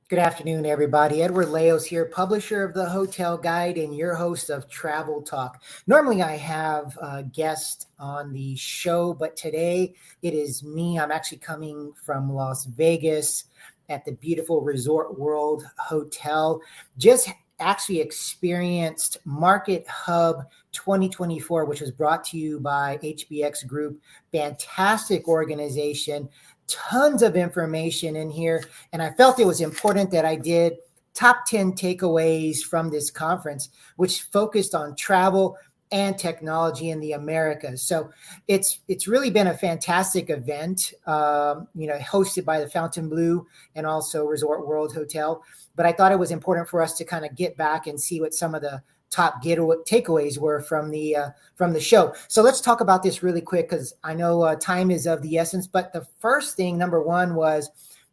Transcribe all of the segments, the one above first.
Good afternoon, everybody. Edward Leos here, publisher of the Hotel Guide and your host of Travel Talk. Normally, I have a guest on the show, but today it is me. I'm actually coming from Las Vegas at the beautiful Resort World Hotel. Just actually experienced Market Hub 2024, which was brought to you by HBX Group. Fantastic organization. Tons of information in here. And I felt it was important that I did top 10 takeaways from this conference, which focused on travel and technology in the Americas. So it's really been a fantastic event, hosted by the Fontainebleau and also Resort World Hotel. But I thought it was important for us to kind of get back and see what some of the top takeaways were from the show. So let's talk about this really quick because I know time is of the essence. But the first thing, number one, was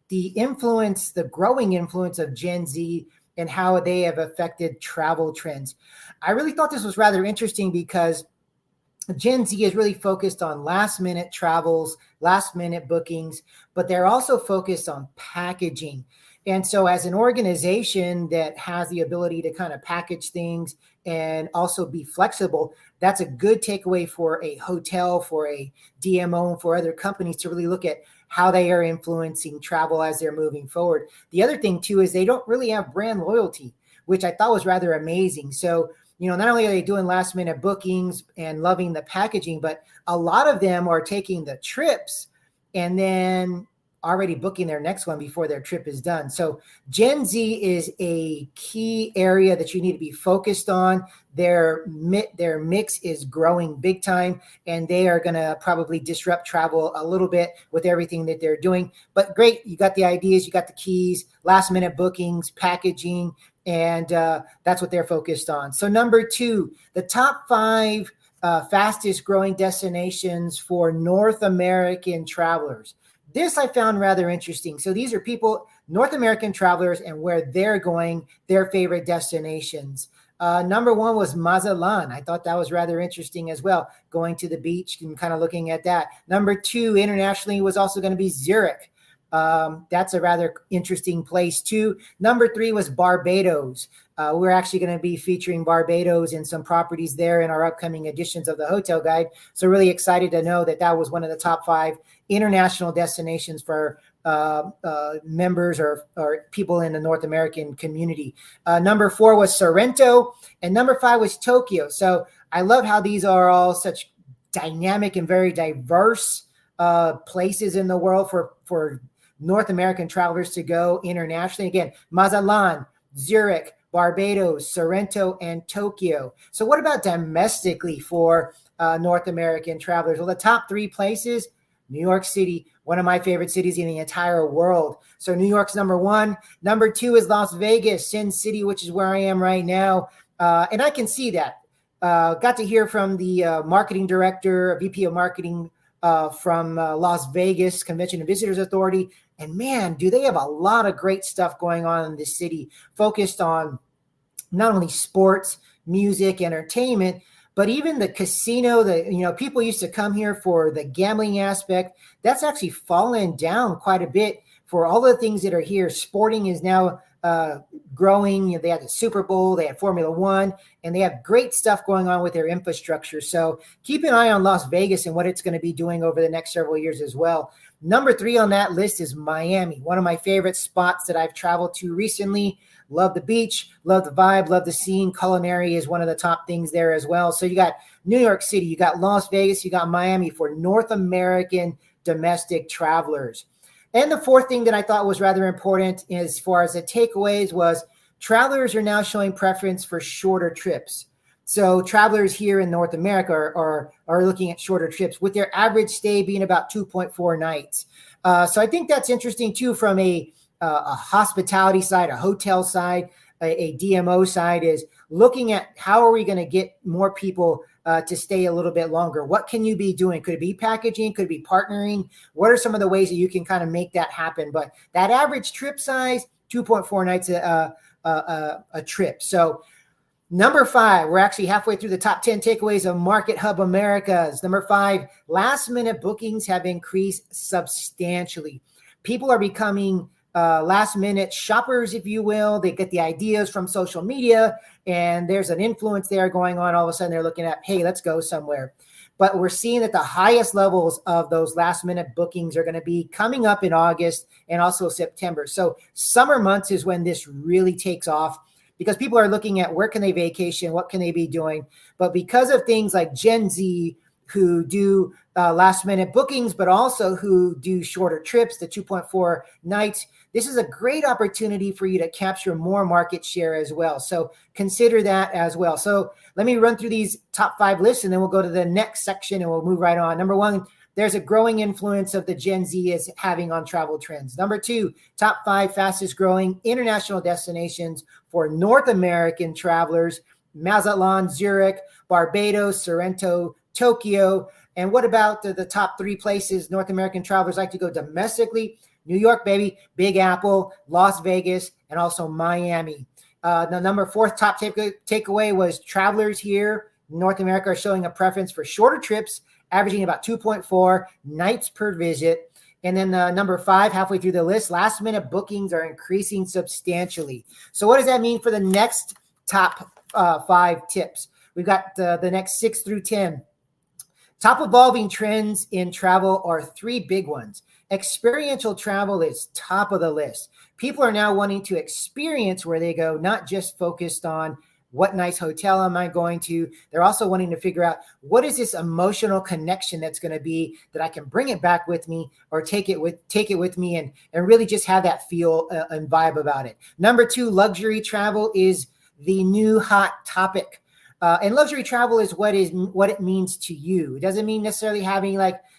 the growing influence of Gen Z and how they have affected travel trends. I really thought this was rather interesting because Gen Z is really focused on last minute travels, last minute bookings, but they're also focused on packaging. And so as an organization that has the ability to kind of package things and also be flexible, that's a good takeaway for a hotel, for a DMO, for other companies to really look at how they are influencing travel as they're moving forward. The other thing too is they don't really have brand loyalty, which I thought was rather amazing. So, not only are they doing last minute bookings and loving the packaging, but a lot of them are taking the trips and then already booking their next one before their trip is done. So Gen Z is a key area that you need to be focused on. Their mix is growing big time, and they are going to probably disrupt travel a little bit with everything that they're doing. But great, you got the ideas, you got the keys, last minute bookings, packaging, and that's what they're focused on. So number two, the top 5 fastest growing destinations for North American travelers. This I found rather interesting. So these are people, North American travelers, and where they're going, their favorite destinations. Number 1 was Mazatlan. I thought that was rather interesting as well, going to the beach and kind of looking at that. Number 2 internationally was also going to be Zurich. That's a rather interesting place too. Number 3 was Barbados. We're actually going to be featuring Barbados and some properties there in our upcoming editions of the Hotel Guide. So really excited to know that was one of the top 5 international destinations for members or people in the North American community. Number 4 was Sorrento, and number 5 was Tokyo. So I love how these are all such dynamic and very diverse places in the world for North American travelers to go internationally. Again, Mazatlan, Zurich, Barbados, Sorrento, and Tokyo. So what about domestically for North American travelers? Well, the top 3 places, New York City, one of my favorite cities in the entire world. So New York's number 1. Number 2 is Las Vegas, Sin City, which is where I am right now. And I can see that. Got to hear from the marketing director, VP of marketing from Las Vegas Convention and Visitors Authority. And man, do they have a lot of great stuff going on in this city, focused on not only sports, music, entertainment, but even the casino. People used to come here for the gambling aspect. That's actually fallen down quite a bit for all the things that are here. Sporting is now growing. They had the Super Bowl, they had Formula One, and they have great stuff going on with their infrastructure. So keep an eye on Las Vegas and what it's going to be doing over the next several years as well. Number 3 on that list is Miami, one of my favorite spots that I've traveled to recently. Love the beach, love the vibe, love the scene. Culinary is one of the top things there as well. So you got New York City, you got Las Vegas, you got Miami for North American domestic travelers. And the 4th thing that I thought was rather important as far as the takeaways was travelers are now showing preference for shorter trips. So travelers here in North America are looking at shorter trips, with their average stay being about 2.4 nights. So I think that's interesting too from a hospitality side, a hotel side, a DMO side, is looking at how are we going to get more people to stay a little bit longer. What can you be doing? Could it be packaging? Could it be partnering? What are some of the ways that you can kind of make that happen? But that average trip size, 2.4 nights a trip. So number 5, we're actually halfway through the top 10 takeaways of MarketHub Americas. Number 5, last minute bookings have increased substantially. People are becoming last minute shoppers, if you will. They get the ideas from social media, and there's an influence there going on. All of a sudden they're looking at, hey, let's go somewhere. But we're seeing that the highest levels of those last minute bookings are going to be coming up in August and also September. So summer months is when this really takes off, because people are looking at where can they vacation, what can they be doing. But because of things like Gen Z, who do last minute bookings, but also who do shorter trips, the 2.4 nights, this is a great opportunity for you to capture more market share as well. So consider that as well. So let me run through these top 5 lists, and then we'll go to the next section and we'll move right on. Number 1, there's a growing influence of the Gen Z is having on travel trends. Number 2, top 5 fastest growing international destinations for North American travelers: Mazatlan, Zurich, Barbados, Sorrento, Tokyo. And what about the top 3 places North American travelers like to go domestically? New York, baby, Big Apple, Las Vegas, and also Miami. The number 4th top takeaway was travelers here in North America are showing a preference for shorter trips, averaging about 2.4 nights per visit. And then number 5, halfway through the list, last minute bookings are increasing substantially. So what does that mean for the next top 5 tips? We've got the next 6 through 10. Top evolving trends in travel are 3 big ones. Experiential travel is top of the list. People are now wanting to experience where they go, not just focused on what nice hotel am I going to. They're also wanting to figure out, what is this emotional connection that's going to be that I can bring it back with me, or take it with me and really just have that feel and vibe about it. Number 2, luxury travel is the new hot topic. And luxury travel is what it means to you. It doesn't mean necessarily having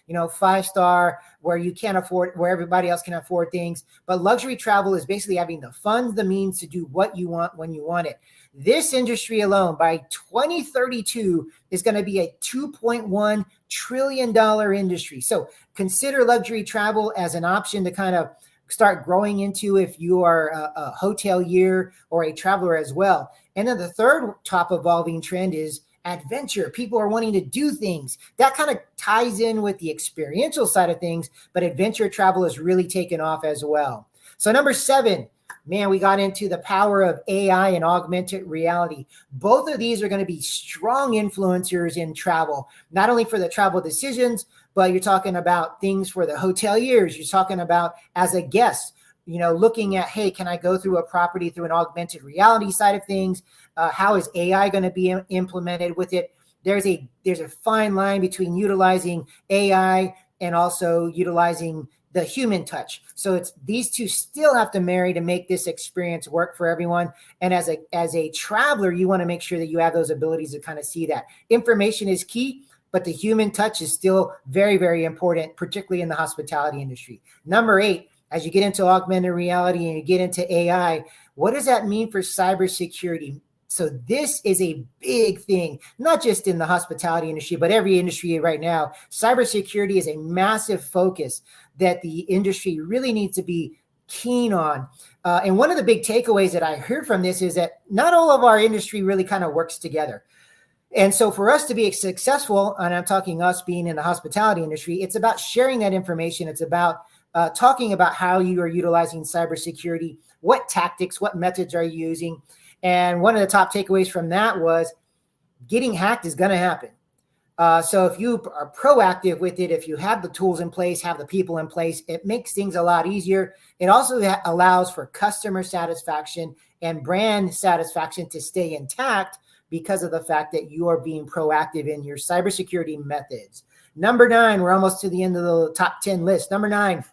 5-star where you can't afford, where everybody else can afford things. But luxury travel is basically having the funds, the means to do what you want when you want it. This industry alone by 2032 is going to be a $2.1 trillion industry. So consider luxury travel as an option to kind of start growing into if you are a hotelier or a traveler as well. And then the 3rd top evolving trend is adventure. People are wanting to do things. That kind of ties in with the experiential side of things, but adventure travel has really taken off as well. So number 7, man, we got into the power of AI and augmented reality. Both of these are going to be strong influencers in travel, not only for the travel decisions, but you're talking about things for the hoteliers. You're talking about as a guest, looking at, hey, can I go through a property through an augmented reality side of things? How is AI going to be implemented with it? There's a fine line between utilizing AI and also utilizing the human touch. So these two still have to marry to make this experience work for everyone. And as a traveler, you want to make sure that you have those abilities to kind of see that. Information is key, but the human touch is still very, very important, particularly in the hospitality industry. Number 8, as you get into augmented reality and you get into AI, what does that mean for cybersecurity? So this is a big thing, not just in the hospitality industry, but every industry right now. Cybersecurity is a massive focus that the industry really needs to be keen on. And one of the big takeaways that I heard from this is that not all of our industry really kind of works together. And so for us to be successful, and I'm talking us being in the hospitality industry, it's about sharing that information. It's about talking about how you are utilizing cybersecurity, what tactics, what methods are you using. And one of the top takeaways from that was getting hacked is going to happen. So if you are proactive with it, if you have the tools in place, have the people in place, it makes things a lot easier. It also allows for customer satisfaction and brand satisfaction to stay intact because of the fact that you are being proactive in your cybersecurity methods. Number 9, we're almost to the end of the top 10 list. Number 9,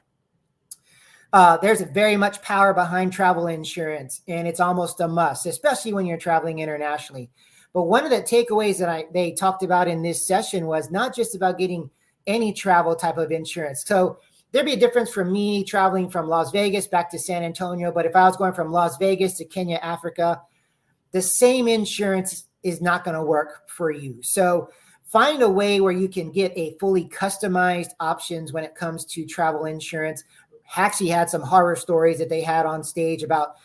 there's very much power behind travel insurance, and it's almost a must, especially when you're traveling internationally. But one of the takeaways that they talked about in this session was not just about getting any travel type of insurance. So there'd be a difference for me traveling from Las Vegas back to San Antonio. But if I was going from Las Vegas to Kenya, Africa, the same insurance is not going to work for you. So find a way where you can get a fully customized options when it comes to travel insurance. Actually had some horror stories that they had on stage about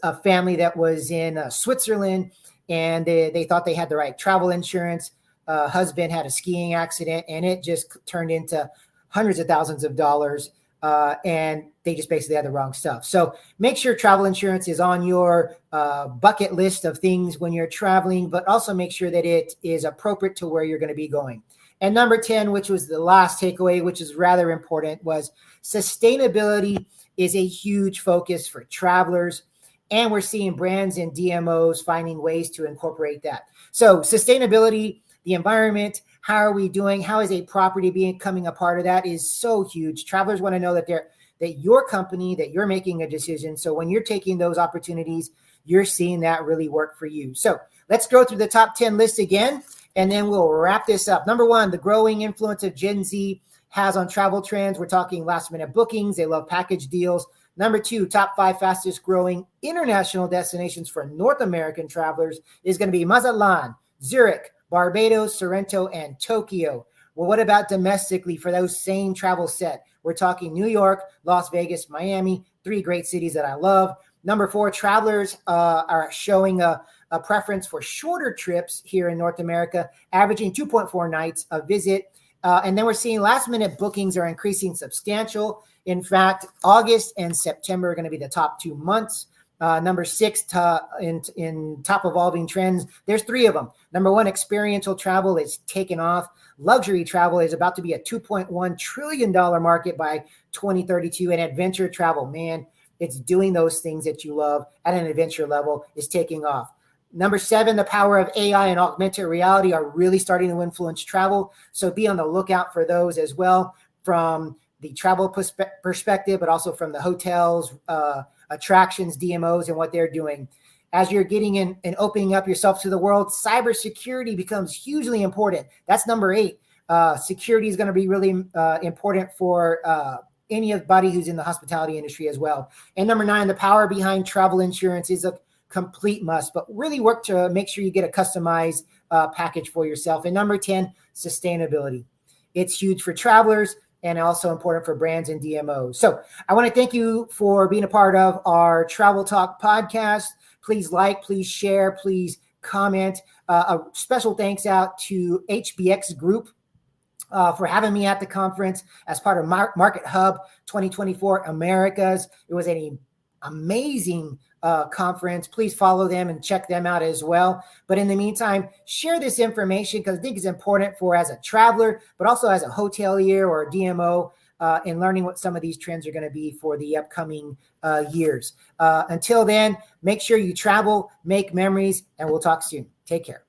a family that was in Switzerland, and they thought they had the right travel insurance. Husband had a skiing accident, and it just turned into hundreds of thousands of dollars and they just basically had the wrong stuff. So make sure travel insurance is on your bucket list of things when you're traveling, but also make sure that it is appropriate to where you're going to be going. And number 10, which was the last takeaway, which is rather important, was sustainability is a huge focus for travelers. And we're seeing brands and DMOs finding ways to incorporate that. So sustainability, the environment, how are we doing? How is a property becoming a part of that is so huge. Travelers want to know that your company, that you're making a decision. So when you're taking those opportunities, you're seeing that really work for you. So let's go through the top 10 list again, and then we'll wrap this up. Number 1, the growing influence of Gen Z has on travel trends. We're talking last minute bookings. They love package deals. Number 2, top 5 fastest growing international destinations for North American travelers is going to be Mazatlan, Zurich, Barbados, Sorrento, and Tokyo. Well, what about domestically for those same travel set? We're talking New York, Las Vegas, Miami, 3 great cities that I love. Number 4, travelers are showing a preference for shorter trips here in North America, averaging 2.4 nights a visit. And then we're seeing last minute bookings are increasing substantial. In fact, August and September are going to be the top 2 months. Number 6 in top evolving trends, there's 3 of them. Number 1, experiential travel is taken off. Luxury travel is about to be a $2.1 trillion market by 2032. And adventure travel, man, it's doing those things that you love at an adventure level is taking off. Number 7, the power of AI and augmented reality are really starting to influence travel. So be on the lookout for those as well from the travel perspective, but also from the hotels, attractions, DMOs, and what they're doing. As you're getting in and opening up yourself to the world, cybersecurity becomes hugely important. That's number 8. Security is going to be really important for anybody who's in the hospitality industry as well. And number 9, the power behind travel insurance is a complete must, but really work to make sure you get a customized package for yourself. And number 10, sustainability. It's huge for travelers and also important for brands and DMOs. So I want to thank you for being a part of our Travel Talk podcast. Please like, please share, please comment. A special thanks out to HBX Group for having me at the conference as part of MarketHub 2024 Americas. It was an amazing conference. Please follow them and check them out as well. But in the meantime, share this information because I think it's important for as a traveler, but also as a hotelier or a DMO in learning what some of these trends are going to be for the upcoming years. Until then, make sure you travel, make memories, and we'll talk soon. Take care.